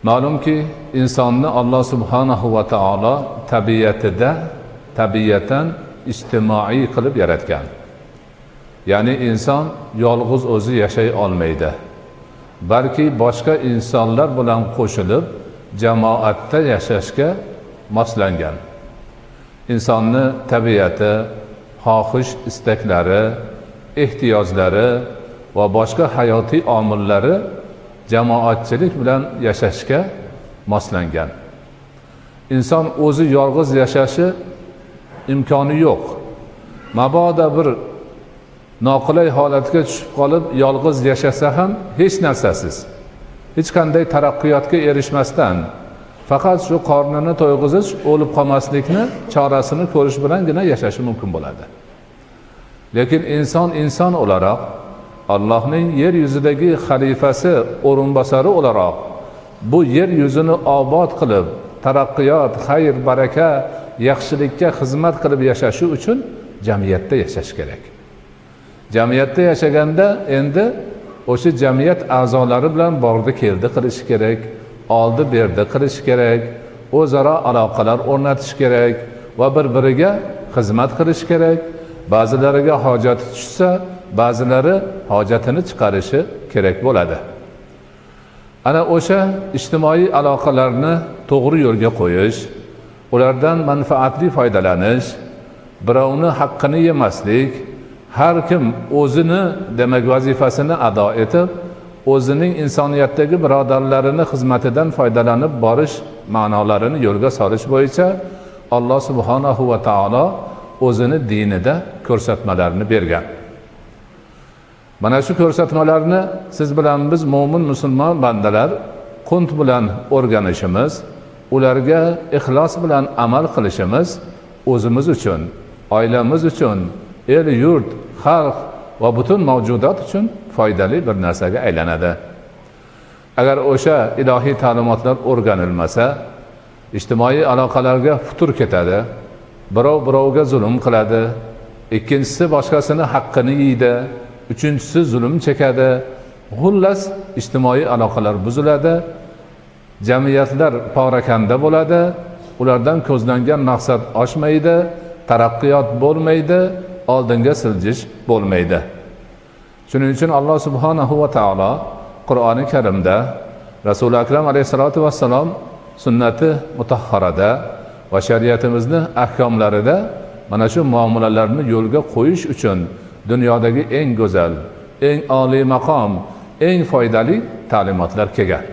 Ma'lumki insonni Alloh subhanahu va taolo tabiatan ijtimoiy qilib yaratgan. Ya'ni inson yolg'iz o'zi yashay olmaydi. Balki boshqa insonlar bilan qo'shilib jamoatda yashashga moslangan. İnsonni tabiati, xohish istaklari, ehtiyojlari va boshqa hayotiy omillari jamoatchilik bilan yashashga moslangan. Inson o'zi yolg'iz yashashi imkoni yo'q. Mabodo bir noqulay holatga tushib qolib yolg'iz yashasa ham hech narsasiz, hech qanday taraqqiyotga erishmasdan faqat shu qornini to'yg'izish, o'lib qolmaslikni chorasini ko'rish bilangina yashashi mumkin bo'ladi. Lekin inson o'laroq, Allohning yer yuzidagi xalifasi, o'rinbosari o'laroq bu yer yuzini obod qilib, taraqqiyot, xayr, baraka, yaxshilikka xizmat qilib yashashi uchun jamiyatda yashash kerak. Jamiyatda yashaganda endi o'sha jamiyat a'zolari bilan bordi keldi qilish kerak, oldi berdi qilish kerak, o'zaro aloqalar o'rnatish kerak va bir-biriga xizmat qilish kerak. Ba'zilariga hojati tushsa, ba'zilari hojatini chiqarishi kerak bo'ladi. Ana o'sha ijtimoiy aloqalarni to'g'ri yo'lga qo'yish, ulardan manfaatli foydalanish, birovni haqqini yemaslik, har kim o'zini demak vazifasini ado etib, o'zining insoniyatdagi birodarlarini xizmatidan foydalanib borish ma'nolarini yo'lga solish bo'yicha Alloh subhanahu va taolo o'zini dinida ko'rsatmalarni bergan. Mana shu ko'rsatmalarni siz bilan biz mo'min musulmon bandalar qunt bilan o'rganishimiz, ularga ixlos bilan amal qilishimiz o'zimiz uchun, oilamiz uchun, el yurt, xalq va butun mavjudot uchun foydali bir narsaga aylanadi. Agar o'sha ilohiy ta'limotlar o'rganilmasa, ijtimoiy aloqalarga futur ketadi, birov birovga zulm qiladi, ikkinchisi boshqasini haqqini yeydi, uchinchisi zulm chekadi. Xullas ijtimoiy aloqalar buziladi, jamiyatlar parakanda bo'ladi, ulardan ko'zlangan maqsad oshmaydi, taraqqiyot bo'lmaydi, oldinga siljish bo'lmaydi. Shuning uchun Alloh subhanahu va taolo Qur'oni Karimda, Rasul akram alayhisolatu vassalom sunnati mutahharada va shariatimizning ahkomlarida mana shu muomalalarni yo'lga qo'yish uchun dunyodagi eng go'zal, eng oliy maqom, eng foydali ta'limotlar kelgan.